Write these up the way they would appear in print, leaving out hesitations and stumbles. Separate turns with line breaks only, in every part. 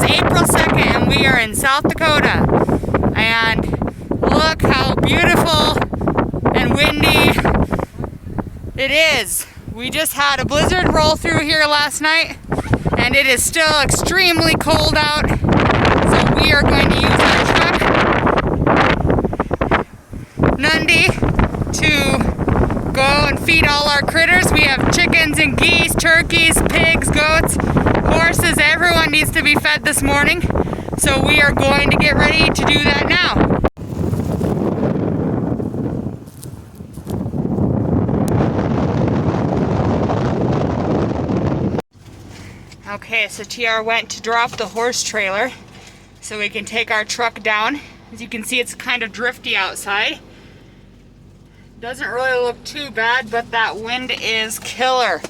April 2nd and we are in South Dakota. And look how beautiful and windy it is. We just had a blizzard roll through here last night and it is still extremely cold out. So we are going to use our truck, Nundy, to go and feed all our critters. We have chickens and geese, turkeys, pigs, goats, horses. Everyone needs to be fed this morning. So we are going to get ready to do that now. Okay, so TR went to drop the horse trailer so we can take our truck down. As you can see, it's kind of drifty outside. Doesn't really look too bad, but that wind is killer.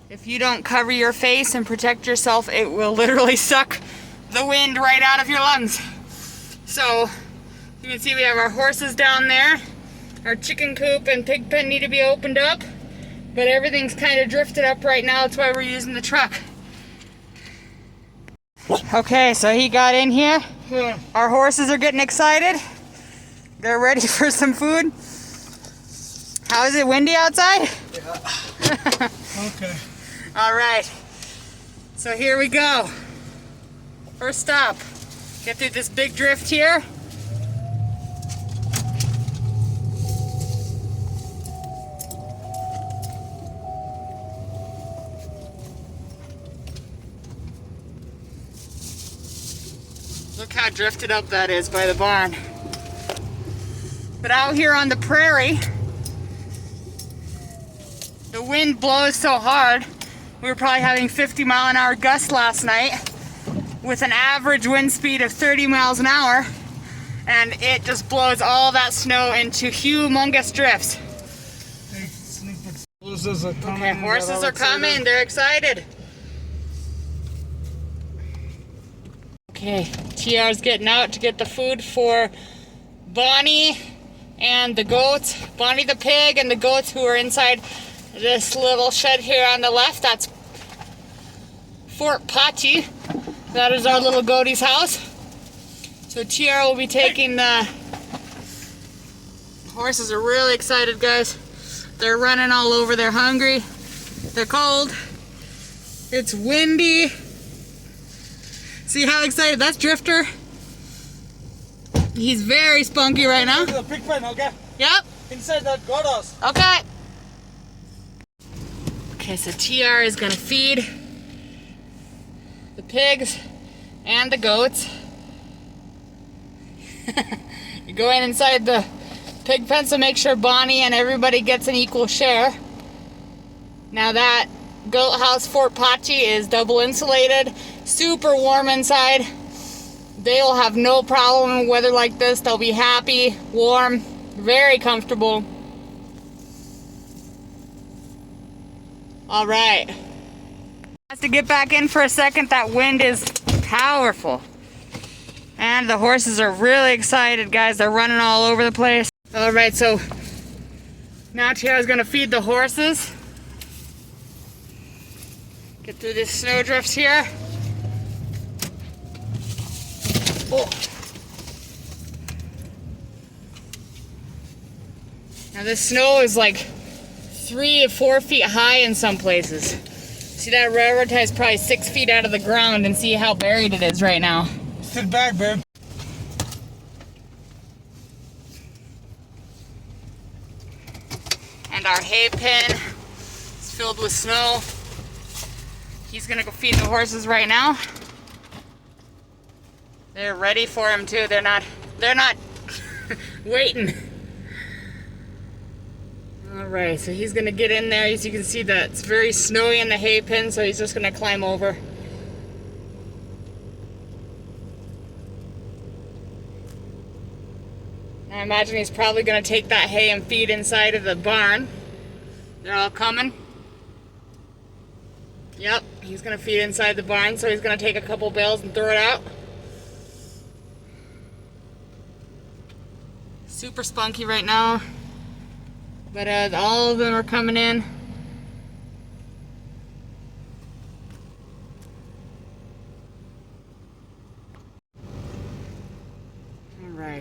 If you don't cover your face and protect yourself, it will literally suck the wind right out of your lungs. So you can see we have our horses down there. Our chicken coop and pig pen need to be opened up, but everything's kind of drifted up right now. That's why we're using the truck. Okay, so he got in here. Our horses are getting excited. They're ready for some food. How is it, windy outside?
Yeah. Okay.
All right. So here we go. First stop. Get through this big drift here. Look how drifted up that is by the barn. But out here on the prairie, the wind blows so hard. We were probably having 50-mile-an-hour gusts last night with an average wind speed of 30 miles an hour, and it just blows all that snow into humongous drifts.
Horses are coming.
Okay, horses are coming. They're excited. Okay, TR's getting out to get the food for Bonnie and the goats. Bonnie the pig and the goats who are inside this little shed here on the left. That's Fort Pachi. That is our little goatie's house. So TR will be taking the horses. Are really excited, guys. They're running all over. They're hungry. They're cold. It's windy. See how excited? That's Drifter. He's very spunky right now.
The pig pen, okay?
Yep.
Inside that goat house.
Okay. Okay, so TR is gonna feed the pigs and the goats. You go inside the pig pen, so make sure Bonnie and everybody gets an equal share. Now that goat house, Fort Pachi, is double insulated, super warm inside. They'll have no problem with weather like this. They'll be happy, warm, very comfortable. All right. Has to get back in for a second. That wind is powerful. And the horses are really excited, guys. They're running all over the place. All right, so now TR's gonna feed the horses. Get through this snow drifts here. Oh. Now this snow is like 3 to 4 feet high in some places. See, that railroad tie is probably 6 feet out of the ground, and see how buried it is right now.
Sit back, babe.
And our hay pen is filled with snow. He's gonna go feed the horses right now. They're ready for him too. They're not waiting. All right, so he's gonna get in there. As you can see, that it's very snowy in the hay pen, so he's just gonna climb over. I imagine he's probably gonna take that hay and feed inside of the barn. They're all coming. Yep, he's gonna feed inside the barn, so he's gonna take a couple bales and throw it out. Super spunky right now, but all of them are coming in.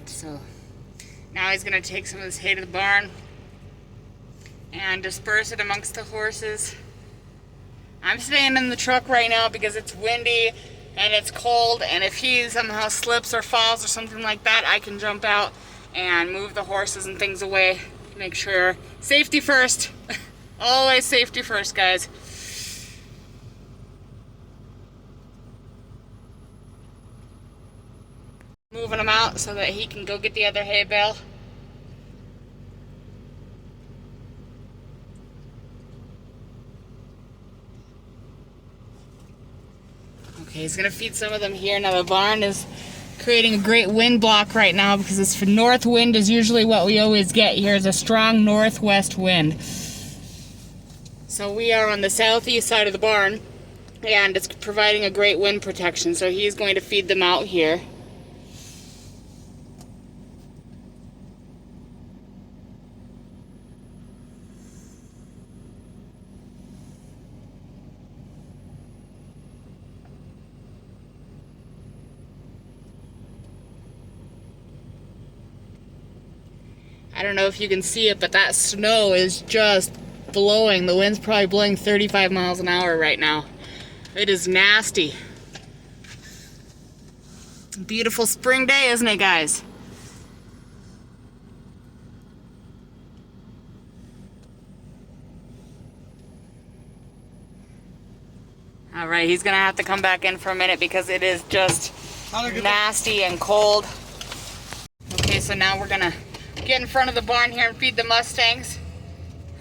right, so now he's going to take some of this hay to the barn and disperse it amongst the horses. I'm staying in the truck right now because it's windy and it's cold, and if he somehow slips or falls or something like that, I can jump out and move the horses and things away. Make sure, safety first. Always safety first, guys. Moving him out so that he can go get the other hay bale. Okay, he's gonna feed some of them here. Now the barn is creating a great wind block right now because this north wind is usually what we always get here, is a strong northwest wind. So we are on the southeast side of the barn and it's providing a great wind protection, so he's going to feed them out here. I don't know if you can see it, but that snow is just blowing. The wind's probably blowing 35 miles an hour right now. It is nasty. Beautiful spring day, isn't it, guys? All right, he's gonna have to come back in for a minute because it is just nasty and cold. Okay, so now we're gonna get in front of the barn here and feed the Mustangs.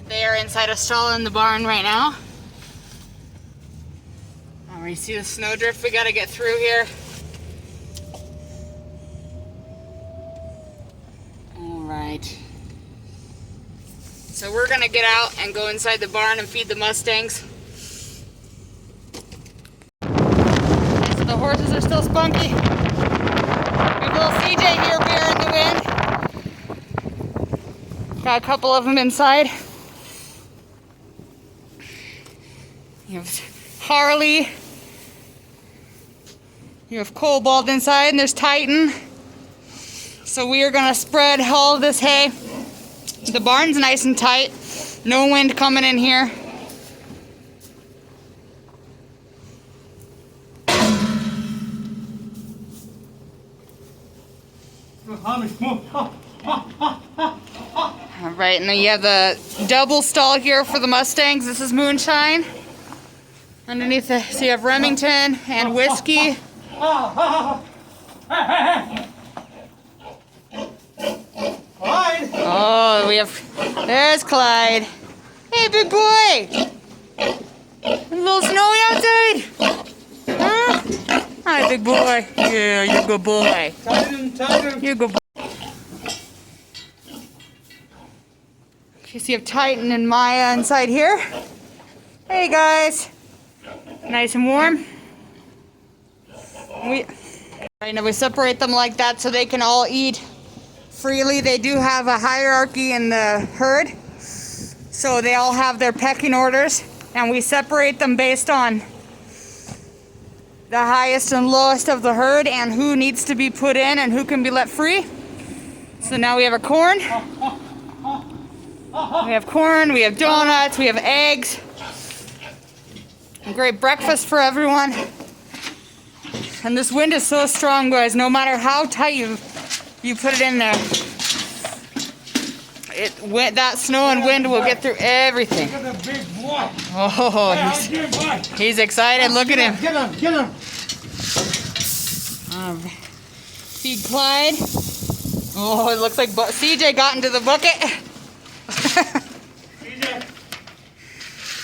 They are inside a stall in the barn right now. All right, you see the snowdrift we gotta get through here. All right. So we're gonna get out and go inside the barn and feed the Mustangs. Okay, so the horses are still spunky. We have little CJ here bearing the wind. Got a couple of them inside. You have Harley. You have Cobalt inside, and there's Titan. So we are gonna spread all of this hay. The barn's nice and tight. No wind coming in here. All right, and then you have the double stall here for the Mustangs. This is Moonshine. Underneath the, so you have Remington and Whiskey.
Clyde!
Oh, we have, there's Clyde. Hey, big boy. A little snowy outside. Huh? Hi, big boy. Yeah, you're a good boy.
Titan.
You're a good boy. Okay, so you have Titan and Maya inside here. Hey, guys. Nice and warm. Right now we separate them like that so they can all eat freely. They do have a hierarchy in the herd, so they all have their pecking orders, and we separate them based on the highest and lowest of the herd and who needs to be put in and who can be let free. So now we have a corn. We have corn, we have donuts, we have eggs. A great breakfast for everyone. And this wind is so strong, guys, no matter how tight you put it in there. That snow and wind will get through everything.
Look at the big boy.
Oh, he's excited. Look at him.
Get him.
Feed Clyde. Oh, it looks like CJ got into the bucket.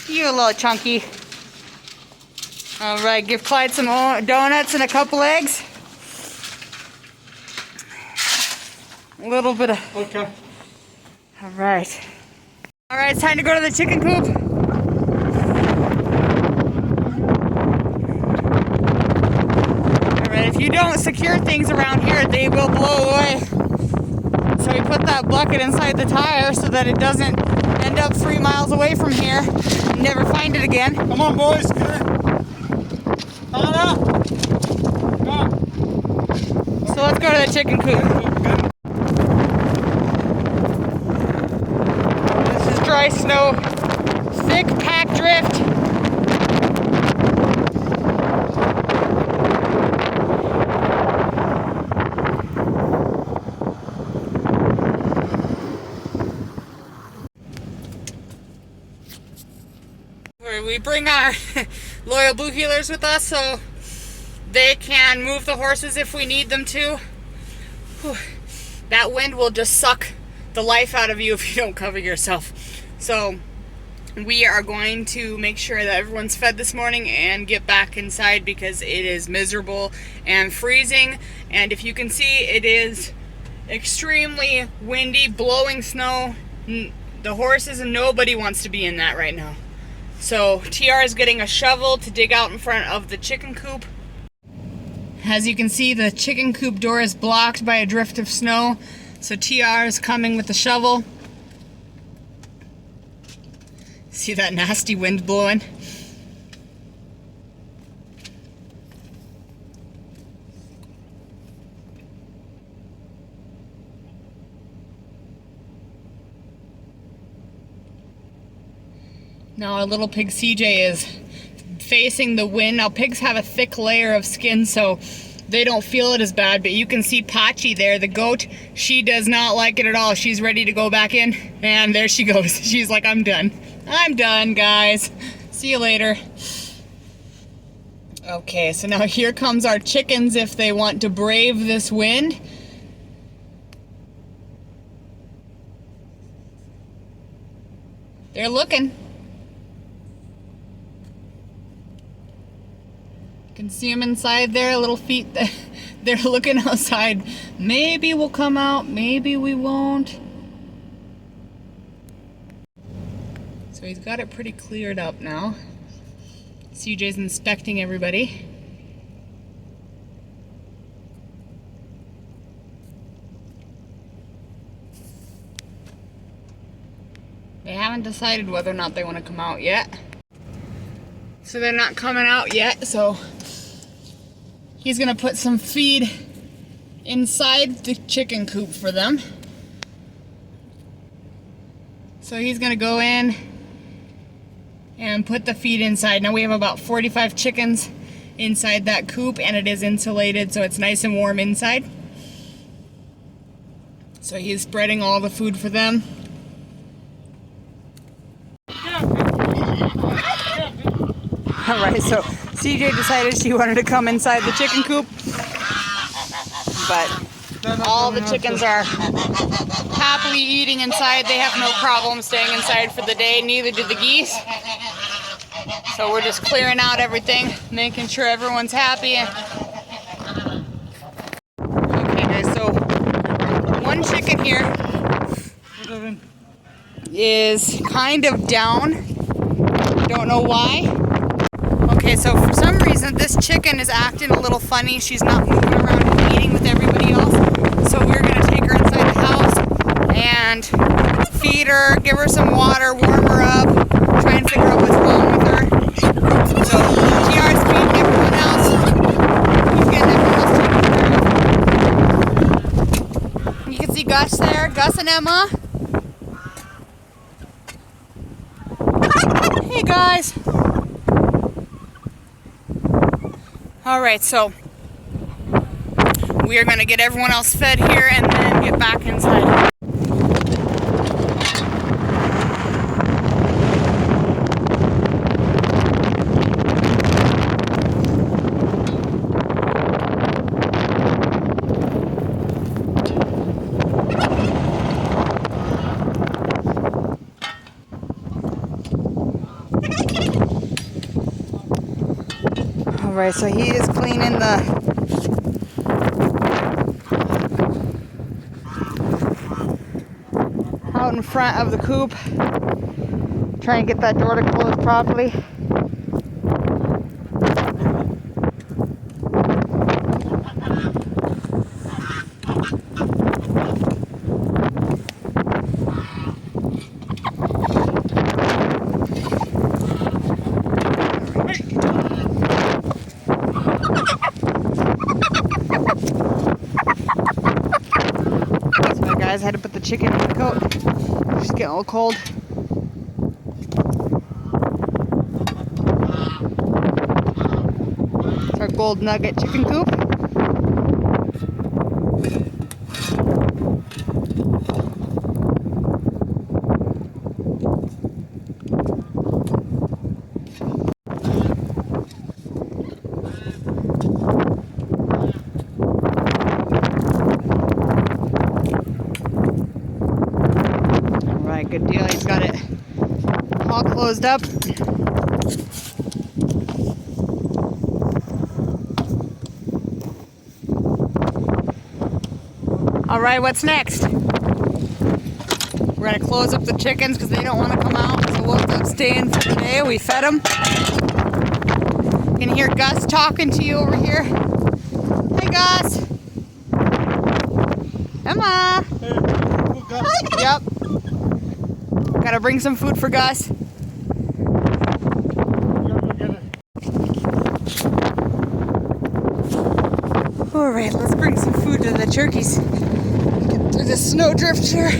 You little chunky. All right, give Clyde some donuts and a couple eggs. A little bit of...
Okay.
All right. All right, it's time to go to the chicken coop. All right, if you don't secure things around here, they will blow away. So we put that bucket inside the tire so that it doesn't end up 3 miles away from here and never find it again.
Come on, boys. Come on.
So let's go to the chicken coop. dry snow, thick pack drift. We bring our loyal blue heelers with us so they can move the horses if we need them to. Whew. That wind will just suck the life out of you if you don't cover yourself. So we are going to make sure that everyone's fed this morning and get back inside because it is miserable and freezing. And if you can see, it is extremely windy, blowing snow. The horses and nobody wants to be in that right now. So TR is getting a shovel to dig out in front of the chicken coop. As you can see, the chicken coop door is blocked by a drift of snow. So TR is coming with the shovel. See that nasty wind blowing? Now our little pig CJ is facing the wind. Now pigs have a thick layer of skin so they don't feel it as bad, but you can see Pachi there, the goat. She does not like it at all. She's ready to go back in, and there she goes. She's like, I'm done. I'm done, guys. See you later. Okay, so now here comes our chickens if they want to brave this wind. They're looking. You can see them inside there, little feet. They're looking outside. Maybe we'll come out, maybe we won't. So he's got it pretty cleared up now. CJ's inspecting everybody. They haven't decided whether or not they want to come out yet. So they're not coming out yet, so he's gonna put some feed inside the chicken coop for them. So he's gonna go in and put the feed inside. Now we have about 45 chickens inside that coop, and it is insulated so it's nice and warm inside. So he's spreading all the food for them. Alright, so CJ decided she wanted to come inside the chicken coop, but all the chickens are happily eating inside. They have no problem staying inside for the day, neither do the geese. So we're just clearing out everything, making sure everyone's happy. Okay guys, so one chicken here is kind of down. Don't know why. Okay, so for some reason this chicken is acting a little funny. She's not moving around and eating with everybody else. So we're gonna take her inside the house and feed her, give her some water, warm her up, try and figure out what's wrong with her. So TR's feeding everyone else. He's getting everyone else taken care of. You can see Gus there, Gus and Emma. Hey guys. Alright, so we are going to get everyone else fed here and then get back inside. Alright, so he is cleaning the out in front of the coop. Try and get that door to close properly. Guys, I had to put the chicken in the coat. It's getting a little cold. Our gold nugget chicken coop. Alright, good deal. He's got it all closed up. All right, what's next? We're gonna close up the chickens because they don't want to come out, so we'll have to stay in for today. We fed them. You can hear Gus talking to you over here. Hey, Gus. Emma.
Hey, oh, Gus.
Yep. Gotta bring some food for Gus. All right, let's bring some food to the turkeys. Get through the snowdrift here.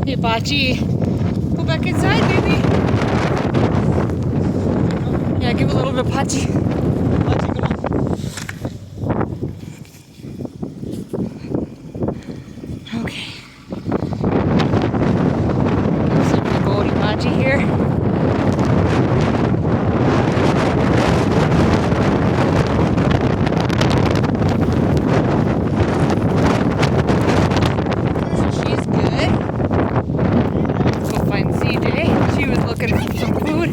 Hey, Bachi, go back inside, baby. Yeah, give a little bit of Pachi.
Pachi, come on.
Okay. Some Goldie Pachi here. So she's good. Let's go find CJ. She was looking for some food.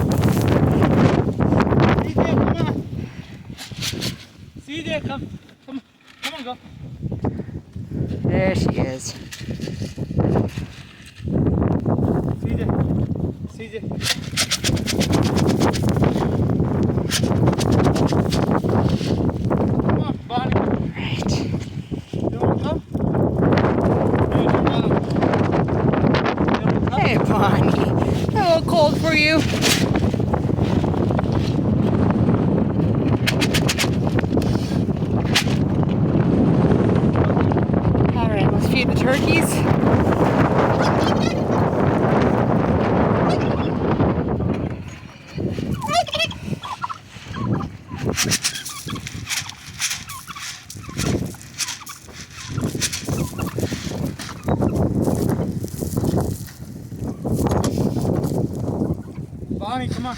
CJ, come on. Come on, go.
There she is.
CJ. Come on, Bonnie.
Right.
You want to come?
Hey, Bonnie. A little cold for you. All right, let's feed the turkeys.
Bonnie, come on.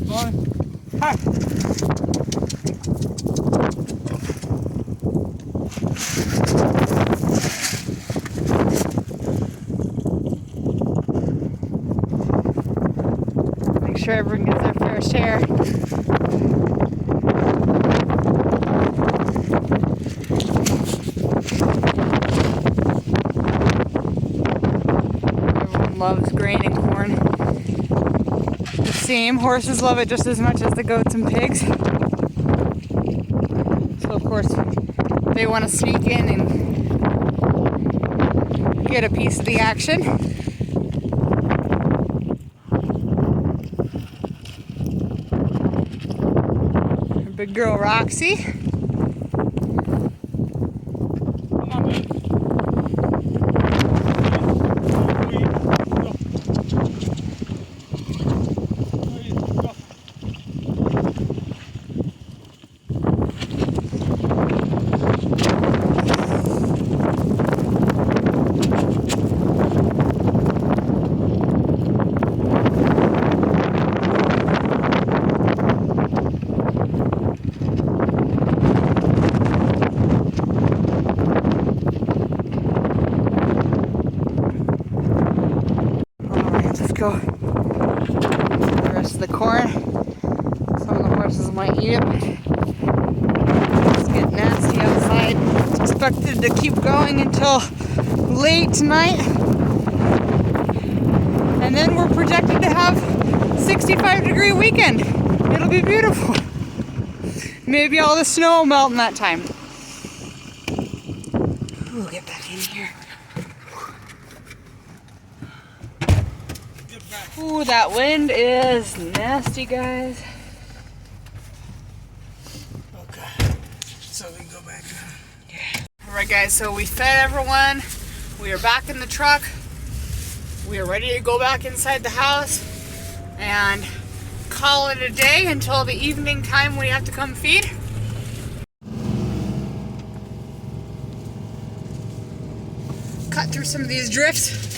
Bonnie. Hi.
Make sure everyone gets their fair share. Everyone loves grain and corn. The same. Horses love it just as much as the goats and pigs. So of course they want to sneak in and get a piece of the action. Our big girl Roxy.
Come on, baby.
Go the rest of the corn. Some of the horses might eat it. It's getting nasty outside. It's expected to keep going until late tonight. And then we're projected to have 65-degree weekend. It'll be beautiful. Maybe all the snow will melt in that time. Ooh, get back in here. Ooh, that wind is nasty, guys.
Okay, so we can go back now.
Yeah. Alright guys, so we fed everyone. We are back in the truck. We are ready to go back inside the house and call it a day until the evening time when we have to come feed. Cut through some of these drifts.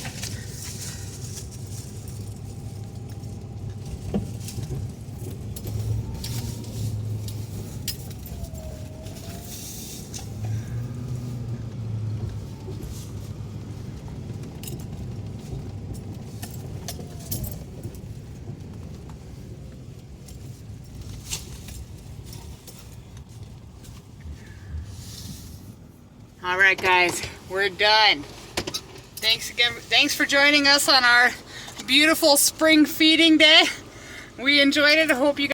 All right, guys, we're done. Thanks again. Thanks for joining us on our beautiful spring feeding day. We enjoyed it. I hope you guys